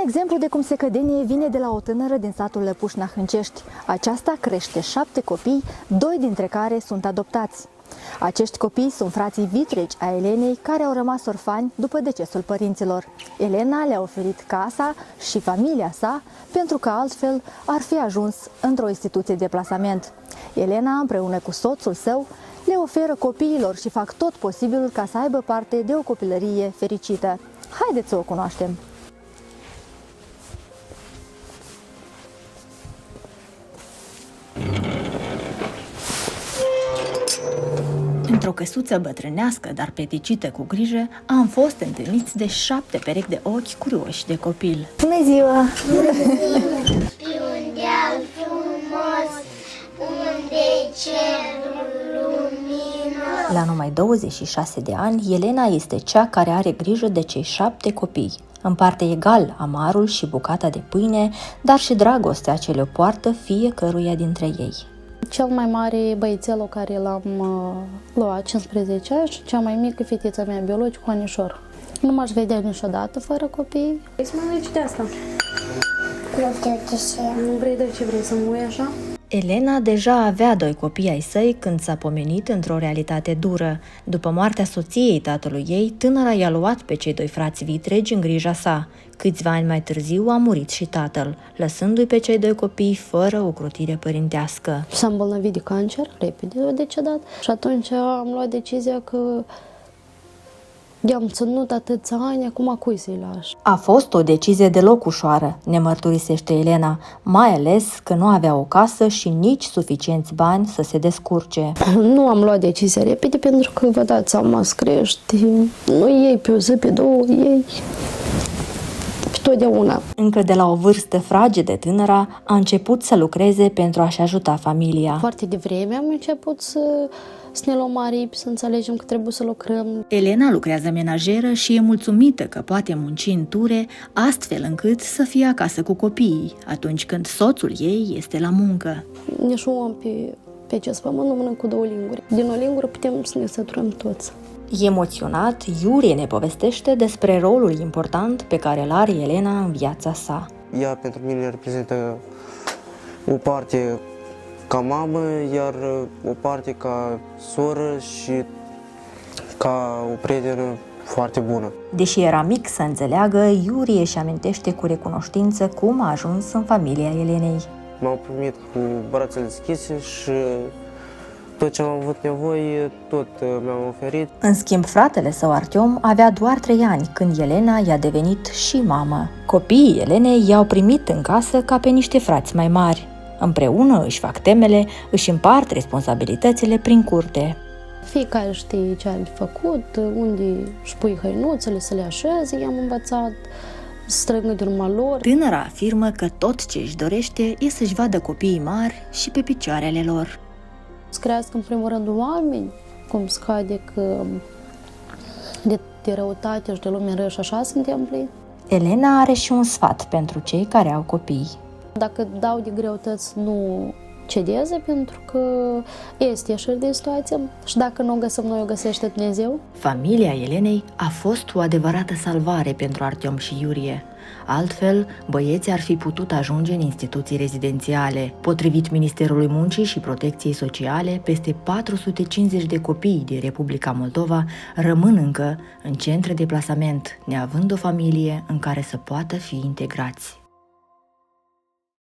exemplu de cum secădenie vine de la o tânără din satul Lăpuș Nahâncești. Aceasta crește 7 copii, 2 dintre care sunt adoptați. Acești copii sunt frații vitregi a Elenei, care au rămas orfani după decesul părinților. Elena le-a oferit casa și familia sa, pentru că altfel ar fi ajuns într-o instituție de plasament. Elena, împreună cu soțul său, le oferă copiilor și fac tot posibilul ca să aibă parte de o copilărie fericită. Haideți să o cunoaștem! Într-o căsuță bătrânească, dar peticită cu grijă, am fost întâlniți de 7 perechi de ochi curioși de copil. Bună ziua! Pe un deal frumos, unde cerul luminos. La numai 26 de ani, Elena este cea care are grijă de cei 7 copii. Împarte egal amarul și bucata de pâine, dar și dragostea ce le poartă fiecăruia dintre ei. Cel mai mare băiețelul care l-am luat, 15 ani, și cea mai mică fetița mea biologică, Anișor. Nu m-aș vedea niciodată fără copii. Vrei să mă alegi de asta? Nu știu de ce. Nu vrei de ce vrei să mă ui așa? Elena deja avea 2 copii ai săi când s-a pomenit într-o realitate dură. După moartea soției tatălui ei, tânăra i-a luat pe cei 2 frați vitregi în grija sa. Câțiva ani mai târziu a murit și tatăl, lăsându-i pe cei 2 copii fără o crotire părintească. S-a îmbolnăvit de cancer, repede a decedat. Și atunci am luat decizia că i-am ținut atâția ani, acum cui să-i lași? A fost o decizie deloc ușoară, ne mărturisește Elena, mai ales că nu avea o casă și nici suficienți bani să se descurce. Nu am luat decizia repede pentru că, vă dați seama, să crești, nu iei pe o zi, pe două, iei totdeauna. Încă de la o vârstă fragedă, tânăra a început să lucreze pentru a-și ajuta familia. Foarte devreme am început să ne luăm aripi, să înțelegem că trebuie să lucrăm. Elena lucrează menajeră și e mulțumită că poate munci în ture, astfel încât să fie acasă cu copiii, atunci când soțul ei este la muncă. Ne șuăm pe acest pământ, nu mănânc cu 2 linguri. Din o lingură putem să ne săturăm toți. Emoționat, Iurie ne povestește despre rolul important pe care îl are Elena în viața sa. Ea pentru mine reprezintă o parte ca mamă, iar o parte ca soră și ca o prietenă foarte bună. Deși era mic să înțeleagă, Iurie își amintește cu recunoștință cum a ajuns în familia Elenei. M-au primit cu brațele deschise și tot ce am avut nevoie, tot mi-am oferit. În schimb, fratele său Artiom avea doar 3 ani când Elena i-a devenit și mamă. Copiii Elenei i-au primit în casă ca pe niște frați mai mari. Împreună își fac temele, își împart responsabilitățile prin curte. Fiecare știe ce are de făcut, unde își pui hăinuțele, să le așeze, i-am învățat, să strângă de urma lor. Tânăra afirmă că tot ce își dorește e să-și vadă copiii mari și pe picioarele lor. Să crească în primul rând oameni, cum scade că de răutate și de lume rău și așa se întâmplă. Elena are și un sfat pentru cei care au copii. Dacă dau de greutăți, nu cedeze, pentru că este ieșiri de situație și dacă nu o găsim noi, o găsește Dumnezeu. Familia Elenei a fost o adevărată salvare pentru Artiom și Iurie. Altfel, băieții ar fi putut ajunge în instituții rezidențiale. Potrivit Ministerului Muncii și Protecției Sociale, peste 450 de copii din Republica Moldova rămân încă în centre de plasament, neavând o familie în care să poată fi integrați.